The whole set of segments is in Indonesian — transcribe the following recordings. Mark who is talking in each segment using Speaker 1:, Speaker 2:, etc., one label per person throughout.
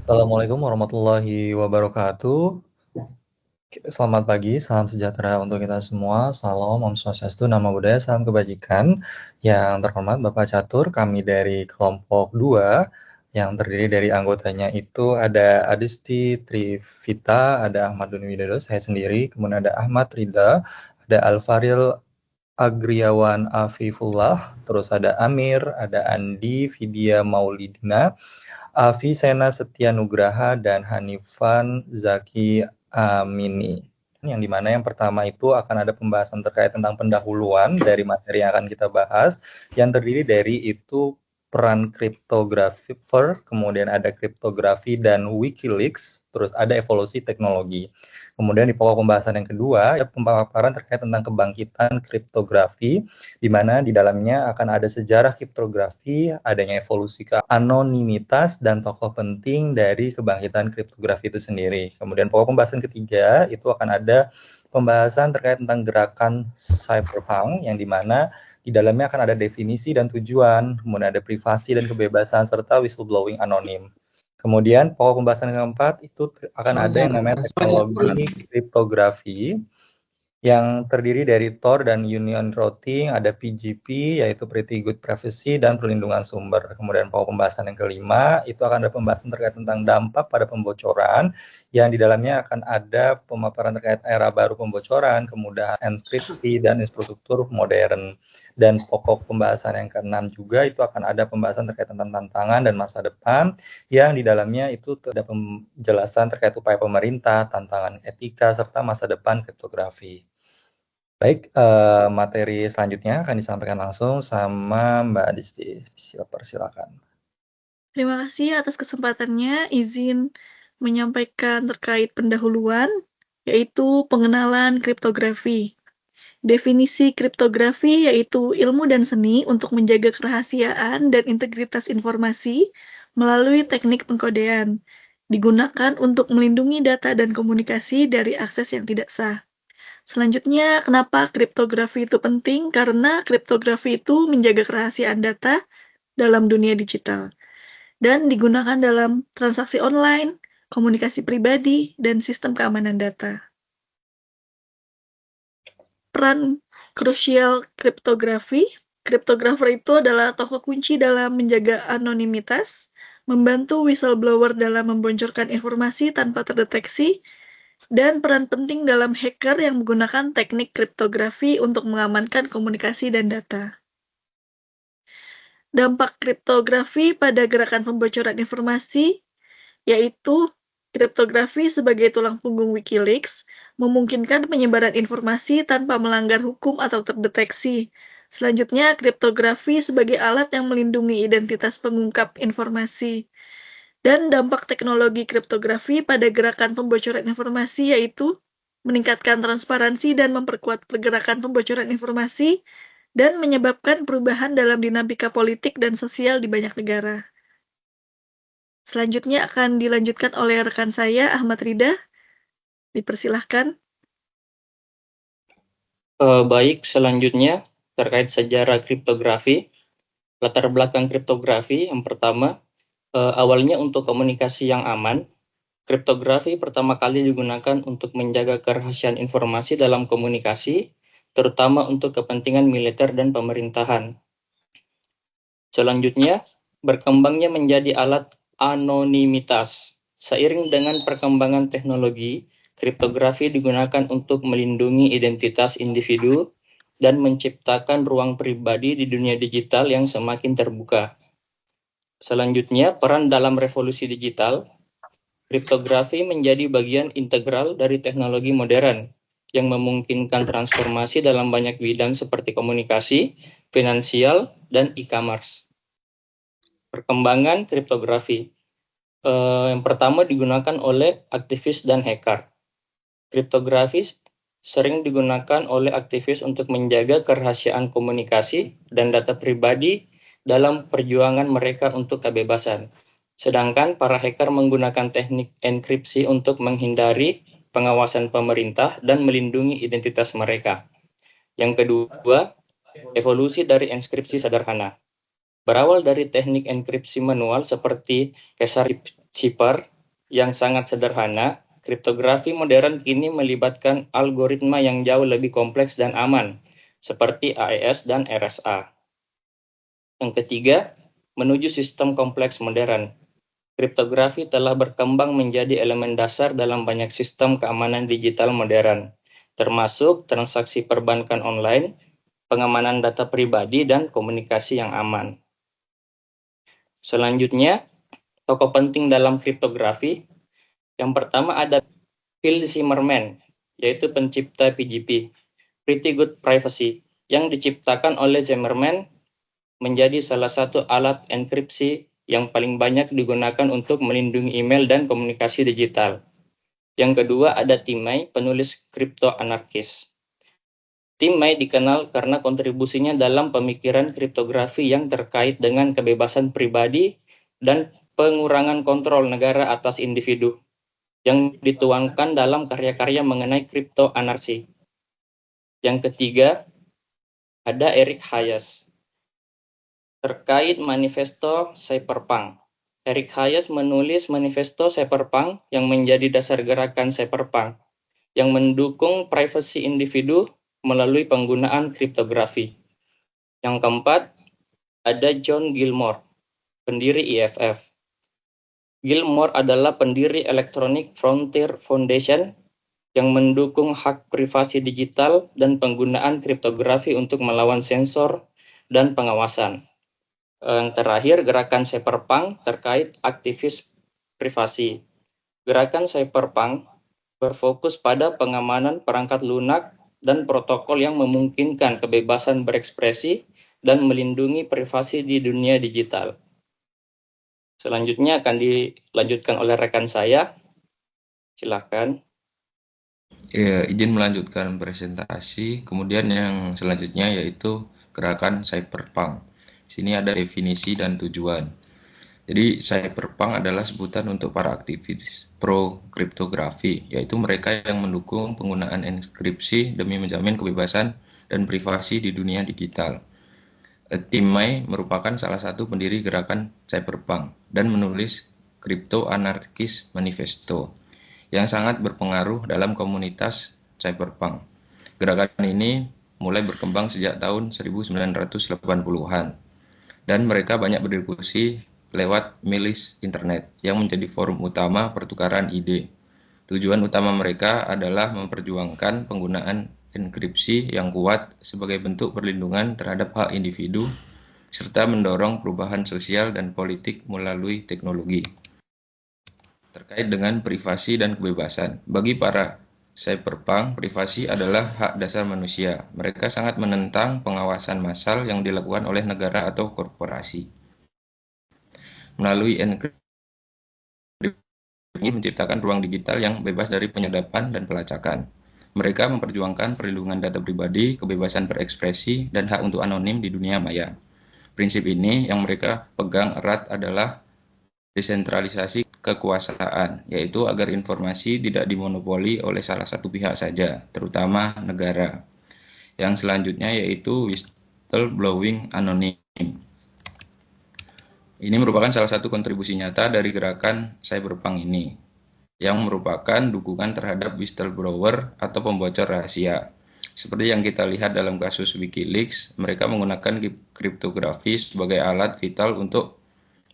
Speaker 1: Assalamualaikum warahmatullahi wabarakatuh. Selamat pagi, salam sejahtera untuk kita semua. Salam, Om Swastiastu, Namo Buddhaya, salam kebajikan. Yang terhormat Bapak Catur, kami dari kelompok 2, yang terdiri dari anggotanya itu ada Adisti Trivita, ada Ahmad Doni Widodo, saya sendiri, kemudian ada Ahmad Rida, ada Alfaril Agriawan Afifullah, terus ada Amir, ada Andi, Vidya Maulidina, Avi Sena Setia Nugraha, dan Hanifan Zaki Amini. Yang dimana yang pertama itu akan ada pembahasan terkait tentang pendahuluan dari materi yang akan kita bahas, yang terdiri dari itu peran kriptografer, kemudian ada kriptografi dan Wikileaks, terus ada evolusi teknologi. Kemudian di pokok pembahasan yang kedua, ada pemaparan terkait tentang kebangkitan kriptografi, di mana di dalamnya akan ada sejarah kriptografi, adanya evolusi ke anonimitas, dan tokoh penting dari kebangkitan kriptografi itu sendiri. Kemudian pokok pembahasan ketiga itu akan ada pembahasan terkait tentang gerakan cyberpunk, yang dimana di dalamnya akan ada definisi dan tujuan, kemudian ada privasi dan kebebasan, serta whistleblowing anonim. Kemudian pokok pembahasan yang keempat itu akan ada yang namanya teknologi kriptografi, yang terdiri dari Tor dan Union Routing, ada PGP, yaitu Pretty Good Privacy, dan perlindungan sumber. Kemudian pokok pembahasan yang kelima, itu akan ada pembahasan terkait tentang dampak pada pembocoran, yang di dalamnya akan ada pemaparan terkait era baru pembocoran, kemudahan enkripsi, dan infrastruktur modern. Dan pokok pembahasan yang keenam juga, itu akan ada pembahasan terkait tentang tantangan dan masa depan, yang di dalamnya itu ada penjelasan terkait upaya pemerintah, tantangan etika, serta masa depan kriptografi. Baik, materi selanjutnya akan disampaikan langsung sama Mbak Disti. Persilakan.
Speaker 2: Terima kasih atas kesempatannya. Izin menyampaikan terkait pendahuluan, yaitu pengenalan kriptografi. Definisi kriptografi yaitu ilmu dan seni untuk menjaga kerahasiaan dan integritas informasi melalui teknik pengkodean. Digunakan untuk melindungi data dan komunikasi dari akses yang tidak sah. Selanjutnya, kenapa kriptografi itu penting? Karena kriptografi itu menjaga kerahasiaan data dalam dunia digital dan digunakan dalam transaksi online, komunikasi pribadi, dan sistem keamanan data. Peran krusial kriptografi. Kriptografer itu adalah tokoh kunci dalam menjaga anonimitas, membantu whistleblower dalam membocorkan informasi tanpa terdeteksi, dan peran penting dalam hacker yang menggunakan teknik kriptografi untuk mengamankan komunikasi dan data. Dampak kriptografi pada gerakan pembocoran informasi, yaitu kriptografi sebagai tulang punggung Wikileaks, memungkinkan penyebaran informasi tanpa melanggar hukum atau terdeteksi. Selanjutnya, kriptografi sebagai alat yang melindungi identitas pengungkap informasi. Dan dampak teknologi kriptografi pada gerakan pembocoran informasi yaitu meningkatkan transparansi dan memperkuat pergerakan pembocoran informasi dan menyebabkan perubahan dalam dinamika politik dan sosial di banyak negara. Selanjutnya akan dilanjutkan oleh rekan saya, Ahmad Rida. Dipersilahkan.
Speaker 3: Baik, selanjutnya terkait sejarah kriptografi. Latar belakang kriptografi yang pertama, awalnya untuk komunikasi yang aman. Kriptografi pertama kali digunakan untuk menjaga kerahasiaan informasi dalam komunikasi, terutama untuk kepentingan militer dan pemerintahan. Selanjutnya, berkembangnya menjadi alat anonimitas. Seiring dengan perkembangan teknologi, kriptografi digunakan untuk melindungi identitas individu dan menciptakan ruang pribadi di dunia digital yang semakin terbuka. Selanjutnya, peran dalam revolusi digital. Kriptografi menjadi bagian integral dari teknologi modern yang memungkinkan transformasi dalam banyak bidang seperti komunikasi, finansial, dan e-commerce. Perkembangan kriptografi. Yang pertama digunakan oleh aktivis dan hacker. Kriptografi sering digunakan oleh aktivis untuk menjaga kerahasiaan komunikasi dan data pribadi dalam perjuangan mereka untuk kebebasan. Sedangkan para hacker menggunakan teknik enkripsi untuk menghindari pengawasan pemerintah dan melindungi identitas mereka. Yang kedua, evolusi dari enkripsi sederhana. Berawal dari teknik enkripsi manual seperti Caesar Cipher yang sangat sederhana, kriptografi modern kini melibatkan algoritma yang jauh lebih kompleks dan aman, seperti AES dan RSA. Yang ketiga, menuju sistem kompleks modern. Kriptografi telah berkembang menjadi elemen dasar dalam banyak sistem keamanan digital modern, termasuk transaksi perbankan online, pengamanan data pribadi, dan komunikasi yang aman. Selanjutnya, tokoh penting dalam kriptografi. Yang pertama ada Phil Zimmermann, yaitu pencipta PGP, Pretty Good Privacy, yang diciptakan oleh Zimmermann menjadi salah satu alat enkripsi yang paling banyak digunakan untuk melindungi email dan komunikasi digital. Yang kedua ada Tim May, penulis kripto anarkis. Tim May dikenal karena kontribusinya dalam pemikiran kriptografi yang terkait dengan kebebasan pribadi dan pengurangan kontrol negara atas individu, yang dituangkan dalam karya-karya mengenai kripto anarki. Yang ketiga ada Eric Hayes, terkait manifesto cyberpunk. Eric Hayes menulis manifesto cyberpunk yang menjadi dasar gerakan cyberpunk yang mendukung privasi individu melalui penggunaan kriptografi. Yang keempat, ada John Gilmore, pendiri EFF. Gilmore adalah pendiri Electronic Frontier Foundation yang mendukung hak privasi digital dan penggunaan kriptografi untuk melawan sensor dan pengawasan. Yang terakhir, gerakan cyberpunk terkait aktivis privasi. Gerakan cyberpunk berfokus pada pengamanan perangkat lunak dan protokol yang memungkinkan kebebasan berekspresi dan melindungi privasi di dunia digital. Selanjutnya akan dilanjutkan oleh rekan saya. Silakan.
Speaker 4: Ya, izin melanjutkan presentasi. Kemudian yang selanjutnya yaitu gerakan cyberpunk. Sini ada definisi dan tujuan. Jadi cyberpunk adalah sebutan untuk para aktivis pro kriptografi, yaitu mereka yang mendukung penggunaan enkripsi demi menjamin kebebasan dan privasi di dunia digital. Tim May merupakan salah satu pendiri gerakan cyberpunk dan menulis Crypto Anarchist Manifesto yang sangat berpengaruh dalam komunitas cyberpunk. Gerakan ini mulai berkembang sejak tahun 1980-an dan mereka banyak berdiskusi lewat milis internet yang menjadi forum utama pertukaran ide. Tujuan utama mereka adalah memperjuangkan penggunaan enkripsi yang kuat sebagai bentuk perlindungan terhadap hak individu serta mendorong perubahan sosial dan politik melalui teknologi. Terkait dengan privasi dan kebebasan, bagi para cyberpunk, privasi adalah hak dasar manusia. Mereka sangat menentang pengawasan massal yang dilakukan oleh negara atau korporasi. Melalui enkripsi menciptakan ruang digital yang bebas dari penyadapan dan pelacakan. Mereka memperjuangkan perlindungan data pribadi, kebebasan berekspresi, dan hak untuk anonim di dunia maya. Prinsip ini yang mereka pegang erat adalah desentralisasi kekuasaan, yaitu agar informasi tidak dimonopoli oleh salah satu pihak saja, terutama negara. Yang selanjutnya yaitu whistleblowing anonim. Ini merupakan salah satu kontribusi nyata dari gerakan cyberpunk ini, yang merupakan dukungan terhadap whistleblower atau pembocor rahasia. Seperti yang kita lihat dalam kasus Wikileaks, mereka menggunakan kriptografi sebagai alat vital untuk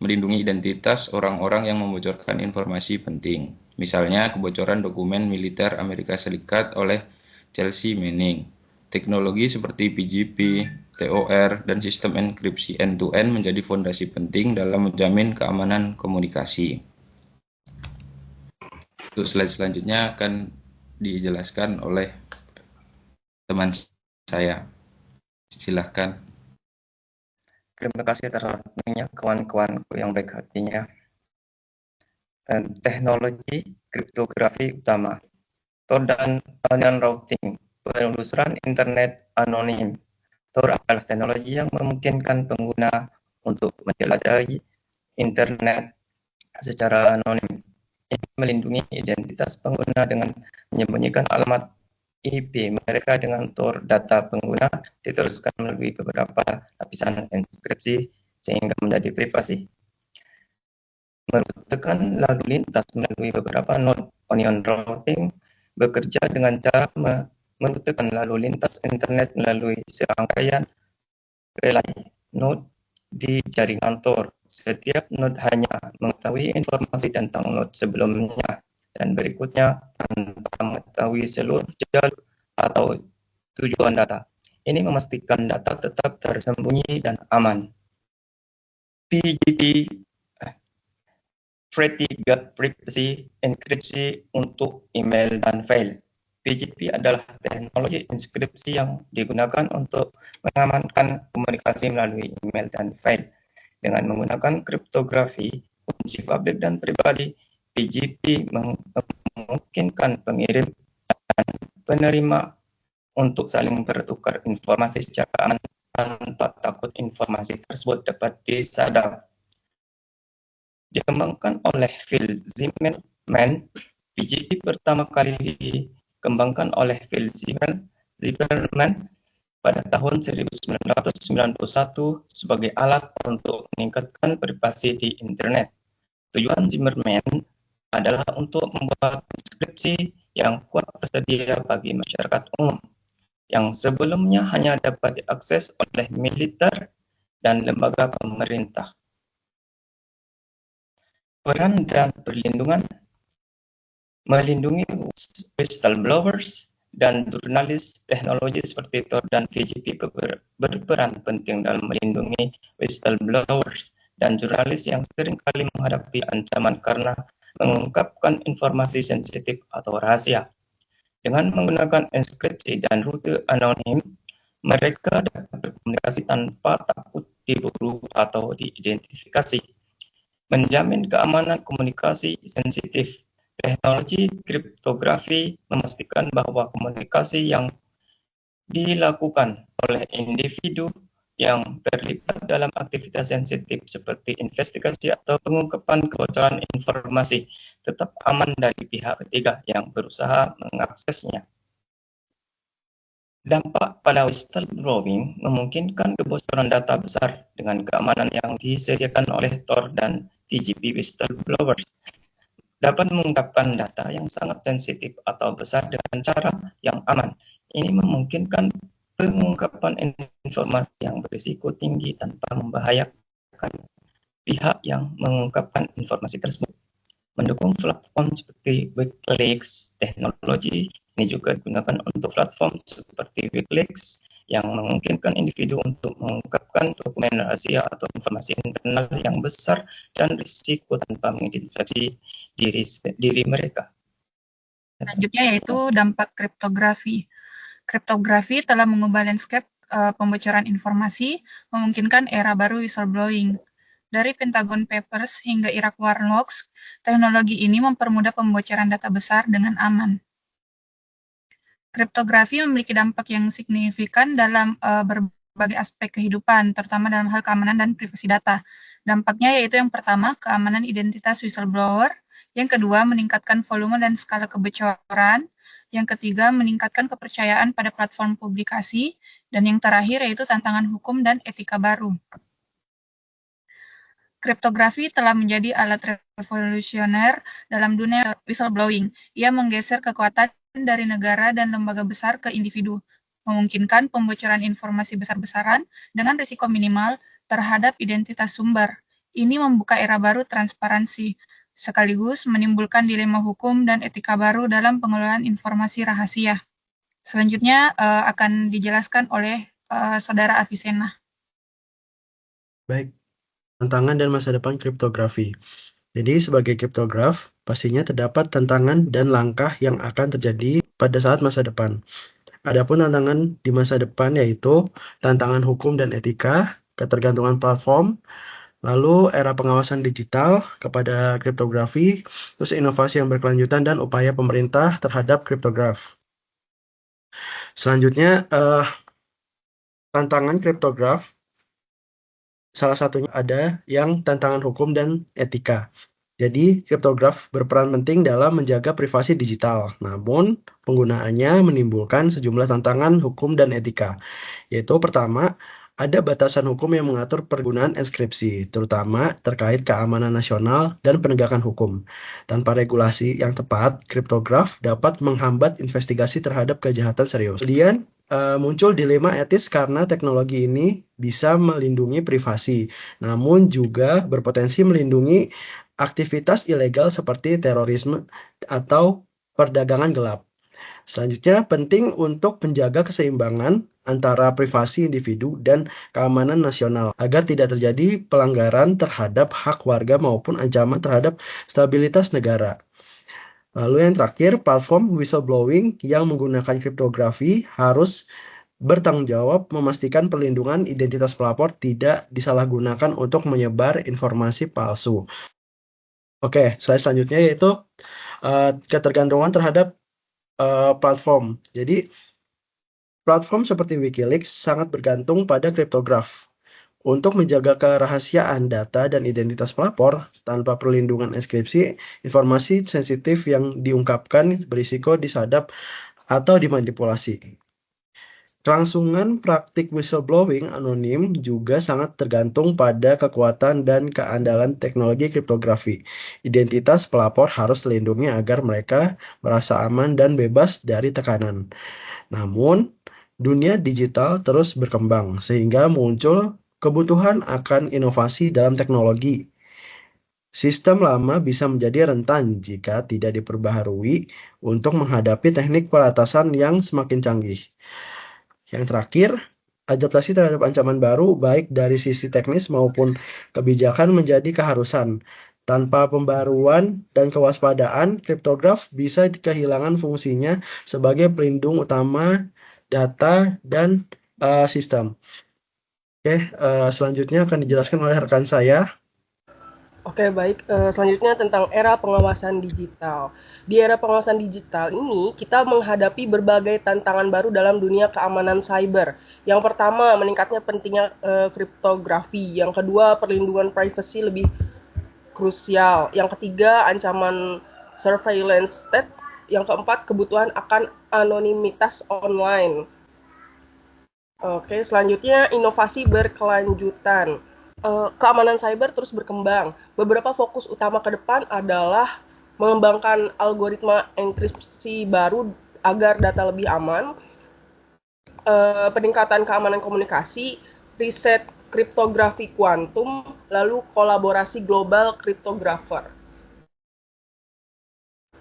Speaker 4: melindungi identitas orang-orang yang membocorkan informasi penting. Misalnya kebocoran dokumen militer Amerika Serikat oleh Chelsea Manning. Teknologi seperti PGP, TOR, dan sistem enkripsi end-to-end menjadi fondasi penting dalam menjamin keamanan komunikasi. Untuk slide selanjutnya akan dijelaskan oleh teman saya. Silahkan.
Speaker 5: Terima kasih atas waktunya kawan-kawanku yang baik hatinya. Teknologi kriptografi utama, Tor dan onion routing, penelusuran internet anonim. Tor adalah teknologi yang memungkinkan pengguna untuk menjelajahi internet secara anonim. Ini melindungi identitas pengguna dengan menyembunyikan alamat IP mereka dengan Tor. Data pengguna diteruskan melalui beberapa lapisan enkripsi sehingga menjadi privasi. merutekan lalu lintas melalui beberapa node. Onion routing bekerja dengan cara merutekan lalu lintas internet melalui serangkaian relay node di jaringan Tor. Setiap node hanya mengetahui informasi tentang node sebelumnya dan berikutnya tanpa mengetahui seluruh jalur atau tujuan data. Ini memastikan data tetap tersembunyi dan aman. PGP Pretty-Gut Privacy Enkripsi untuk email dan file. PGP adalah teknologi inskripsi yang digunakan untuk mengamankan komunikasi melalui email dan file. Dengan menggunakan kriptografi, kunci publik dan pribadi, PGP memungkinkan pengirim dan penerima untuk saling bertukar informasi secara aman tanpa takut informasi tersebut dapat disadap. Dikembangkan oleh Phil Zimmermann, PGP pertama kali dikembangkan oleh Phil Zimmermann pada tahun 1991 sebagai alat untuk meningkatkan privasi di internet. Tujuan Zimmermann adalah untuk membuat inskripsi yang kuat tersedia bagi masyarakat umum, yang sebelumnya hanya dapat diakses oleh militer dan lembaga pemerintah. Peran dan perlindungan melindungi whistleblowers dan jurnalis teknologi seperti Tor dan PGP berperan penting dalam melindungi whistleblowers dan jurnalis yang seringkali menghadapi ancaman karena mengungkapkan informasi sensitif atau rahasia. Dengan menggunakan inskripsi dan rute anonim, mereka dapat berkomunikasi tanpa takut diburu atau diidentifikasi. Menjamin keamanan komunikasi sensitif. Teknologi kriptografi memastikan bahwa komunikasi yang dilakukan oleh individu yang terlibat dalam aktivitas sensitif seperti investigasi atau pengungkapan kebocoran informasi tetap aman dari pihak ketiga yang berusaha mengaksesnya. Dampak pada whistleblowing memungkinkan kebocoran data besar dengan keamanan yang disediakan oleh Tor dan PGP. Whistleblowers dapat mengungkapkan data yang sangat sensitif atau besar dengan cara yang aman. Ini memungkinkan pengungkapan informasi yang berisiko tinggi tanpa membahayakan pihak yang mengungkapkan informasi tersebut. Mendukung platform seperti Wikileaks, teknologi ini juga digunakan untuk platform seperti Wikileaks yang memungkinkan individu untuk mengungkapkan dokumen rahasia atau informasi internal yang besar dan risiko tanpa mengidentifikasi diri mereka.
Speaker 6: Selanjutnya yaitu dampak kriptografi. Kriptografi telah mengubah landscape pembocoran informasi, memungkinkan era baru whistleblowing. Dari Pentagon Papers hingga Iraq War Logs, teknologi ini mempermudah pembocoran data besar dengan aman. Kriptografi memiliki dampak yang signifikan dalam berbagai aspek kehidupan, terutama dalam hal keamanan dan privasi data. Dampaknya yaitu yang pertama, keamanan identitas whistleblower. Yang kedua, meningkatkan volume dan skala kebocoran. Yang ketiga, meningkatkan kepercayaan pada platform publikasi. Dan yang terakhir yaitu tantangan hukum dan etika baru. Kriptografi telah menjadi alat revolusioner dalam dunia whistleblowing. Ia menggeser kekuatan dari negara dan lembaga besar ke individu, memungkinkan pembocoran informasi besar-besaran dengan risiko minimal terhadap identitas sumber. Ini membuka era baru transparansi, sekaligus menimbulkan dilema hukum dan etika baru dalam pengelolaan informasi rahasia. Selanjutnya akan dijelaskan oleh Saudara Avicenna.
Speaker 7: Baik, tantangan dan masa depan kriptografi. Jadi sebagai kriptograf, pastinya terdapat tantangan dan langkah yang akan terjadi pada saat masa depan. Adapun tantangan di masa depan yaitu tantangan hukum dan etika, ketergantungan platform, lalu era pengawasan digital kepada kriptografi, terus inovasi yang berkelanjutan dan upaya pemerintah terhadap kriptograf. Selanjutnya, tantangan kriptograf salah satunya ada yang tantangan hukum dan etika. Jadi, kriptograf berperan penting dalam menjaga privasi digital. Namun, penggunaannya menimbulkan sejumlah tantangan hukum dan etika. Yaitu pertama, ada batasan hukum yang mengatur penggunaan enkripsi, terutama terkait keamanan nasional dan penegakan hukum. Tanpa regulasi yang tepat, kriptograf dapat menghambat investigasi terhadap kejahatan serius. Kemudian, muncul dilema etis karena teknologi ini bisa melindungi privasi, namun juga berpotensi melindungi aktivitas ilegal seperti terorisme atau perdagangan gelap. Selanjutnya, penting untuk menjaga keseimbangan antara privasi individu dan keamanan nasional agar tidak terjadi pelanggaran terhadap hak warga maupun ancaman terhadap stabilitas negara. Lalu yang terakhir, platform whistleblowing yang menggunakan kriptografi harus bertanggung jawab memastikan perlindungan identitas pelapor tidak disalahgunakan untuk menyebar informasi palsu. Oke, slide selanjutnya yaitu ketergantungan terhadap platform. Jadi, platform seperti Wikileaks sangat bergantung pada kriptograf. Untuk menjaga kerahasiaan data dan identitas pelapor tanpa perlindungan enkripsi, informasi sensitif yang diungkapkan berisiko disadap atau dimanipulasi. Kelangsungan praktik whistleblowing anonim juga sangat tergantung pada kekuatan dan keandalan teknologi kriptografi. Identitas pelapor harus dilindungi agar mereka merasa aman dan bebas dari tekanan. Namun, dunia digital terus berkembang sehingga muncul kebutuhan akan inovasi dalam teknologi. Sistem lama bisa menjadi rentan jika tidak diperbaharui untuk menghadapi teknik peratasan yang semakin canggih. Yang terakhir, adaptasi terhadap ancaman baru baik dari sisi teknis maupun kebijakan menjadi keharusan. Tanpa pembaruan dan kewaspadaan, kriptograf bisa kehilangan fungsinya sebagai pelindung utama data dan sistem. Oke, selanjutnya akan dijelaskan oleh rekan saya.
Speaker 8: Oke, baik. Selanjutnya tentang era pengawasan digital. Di era pengawasan digital ini, kita menghadapi berbagai tantangan baru dalam dunia keamanan cyber. Yang pertama, meningkatnya pentingnya kriptografi. Yang kedua, perlindungan privasi lebih krusial. Yang ketiga, ancaman surveillance state. Yang keempat, kebutuhan akan anonimitas online. Oke, selanjutnya inovasi berkelanjutan. Keamanan cyber terus berkembang. Beberapa fokus utama ke depan adalah mengembangkan algoritma enkripsi baru agar data lebih aman, peningkatan keamanan komunikasi, riset kriptografi kuantum, lalu kolaborasi global kriptografer.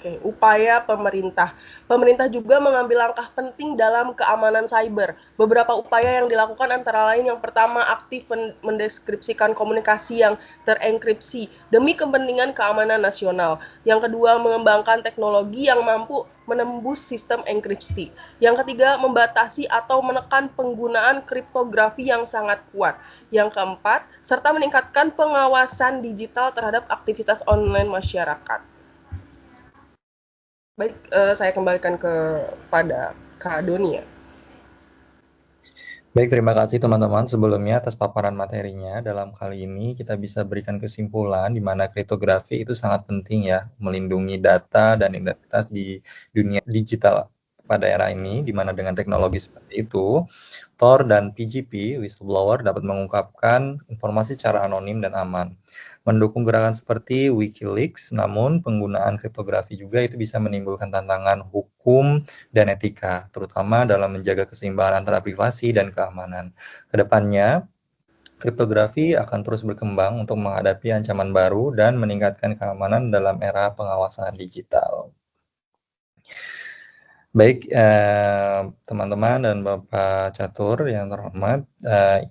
Speaker 8: Oke, upaya pemerintah. Pemerintah juga mengambil langkah penting dalam keamanan cyber. Beberapa upaya yang dilakukan antara lain yang pertama, aktif mendeskripsikan komunikasi yang terenkripsi demi kepentingan keamanan nasional. Yang kedua, mengembangkan teknologi yang mampu menembus sistem enkripsi. Yang ketiga, membatasi atau menekan penggunaan kriptografi yang sangat kuat. Yang keempat, serta meningkatkan pengawasan digital terhadap aktivitas online masyarakat. Baik, saya kembalikan kepada Kak Doni ya.
Speaker 1: Baik, terima kasih teman-teman sebelumnya atas paparan materinya. Dalam kali ini kita bisa berikan kesimpulan di mana kriptografi itu sangat penting ya, melindungi data dan identitas di dunia digital pada era ini, di mana dengan teknologi seperti itu, Tor dan PGP, whistleblower, dapat mengungkapkan informasi secara anonim dan aman. Mendukung gerakan seperti Wikileaks, namun penggunaan kriptografi juga itu bisa menimbulkan tantangan hukum dan etika, terutama dalam menjaga keseimbangan antara privasi dan keamanan. Kedepannya, kriptografi akan terus berkembang untuk menghadapi ancaman baru dan meningkatkan keamanan dalam era pengawasan digital. Baik, teman-teman dan Bapak Catur yang terhormat,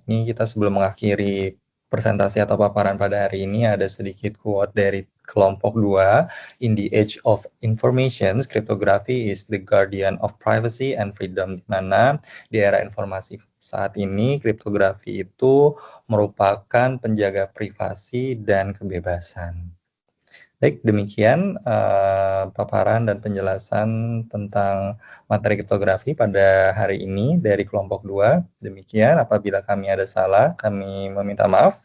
Speaker 1: ini kita sebelum mengakhiri presentasi atau paparan pada hari ini ada sedikit quote dari kelompok 2. In the age of information, cryptography is the guardian of privacy and freedom. Di mana di era informasi saat ini, kriptografi itu merupakan penjaga privasi dan kebebasan. Baik, demikian paparan dan penjelasan tentang materi kriptografi pada hari ini dari kelompok 2. Demikian, apabila kami ada salah, kami meminta maaf.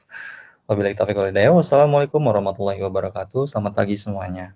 Speaker 1: Wabillahi taufiq wal hidayah. Wassalamualaikum warahmatullahi wabarakatuh. Selamat pagi semuanya.